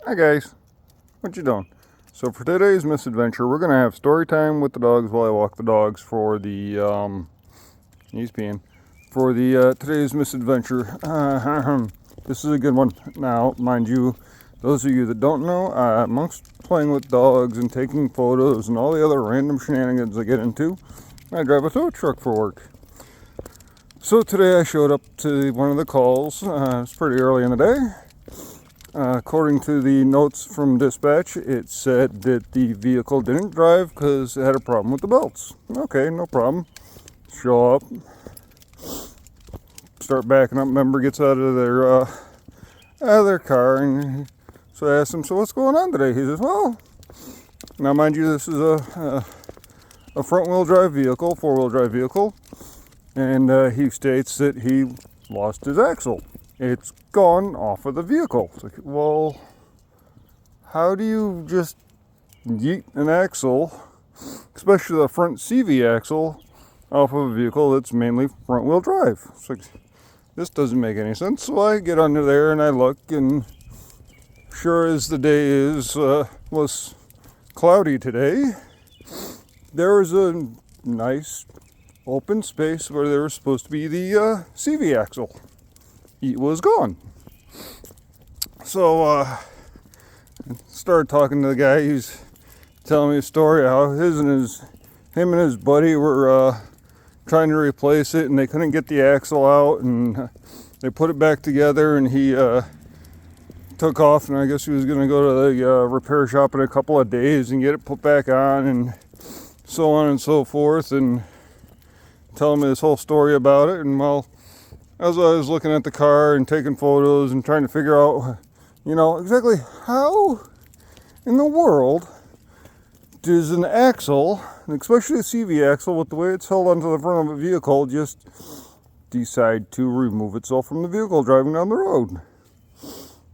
Hi guys, what you doing? So for today's misadventure, we're gonna have story time with the dogs while I walk the dogs for the he's peeing for the today's misadventure. This is a good one. Now, mind you, those of you that don't know, amongst playing with dogs and taking photos and all the other random shenanigans I get into, I drive a tow truck for work. So today I showed up to one of the calls. It's pretty early in the day. According to the notes from dispatch, it said that the vehicle didn't drive because it had a problem with the belts. Okay, no problem. Show up, start backing up. Member gets out of their car, and so I asked him, "So what's going on today?" He says, "Well, now mind you, this is a front-wheel drive vehicle, four-wheel drive vehicle, and he states that he lost his axle. It's gone off of the vehicle." It's like, well, how do you just yeet an axle, especially the front CV axle, off of a vehicle that's mainly front-wheel drive? It's like, this doesn't make any sense. So I get under there and I look, and sure as the day was cloudy today, there was a nice open space where there was supposed to be the CV axle. It was gone. So started talking to the guy. He's telling me a story how him and his buddy were trying to replace it, and they couldn't get the axle out, and they put it back together, and he took off, and I guess he was going to go to the repair shop in a couple of days and get it put back on, and so on and so forth, and telling me this whole story about it. And well, as I was looking at the car and taking photos and trying to figure out, exactly how in the world does an axle, especially a CV axle, with the way it's held onto the front of a vehicle, just decide to remove itself from the vehicle driving down the road?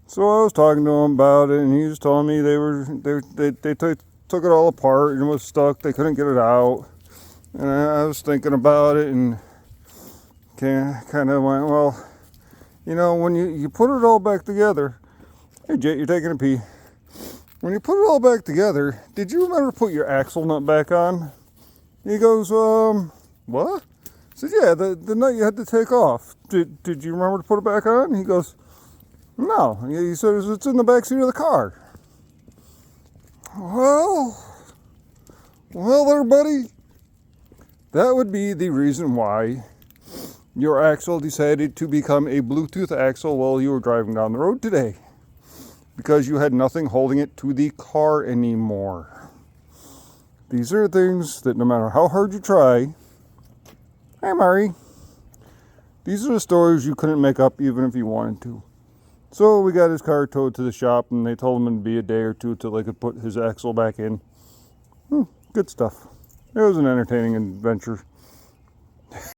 So I was talking to him about it, and he was telling me they took it all apart and it was stuck. They couldn't get it out, and I was thinking about it and kind of went, well, when you put it all back together. Hey Jet, you're taking a pee. When you put it all back together, did you remember to put your axle nut back on? He goes, what? I said, yeah, the nut you had to take off. Did you remember to put it back on? He goes, no. He said, it's in the back seat of the car. Well there, buddy. That would be the reason why your axle decided to become a Bluetooth axle while you were driving down the road today, because you had nothing holding it to the car anymore. These are things that no matter how hard you try, hey Murray, these are the stories you couldn't make up even if you wanted to. So we got his car towed to the shop, and they told him it'd be a day or two till they could put his axle back in. Good stuff. It was an entertaining adventure.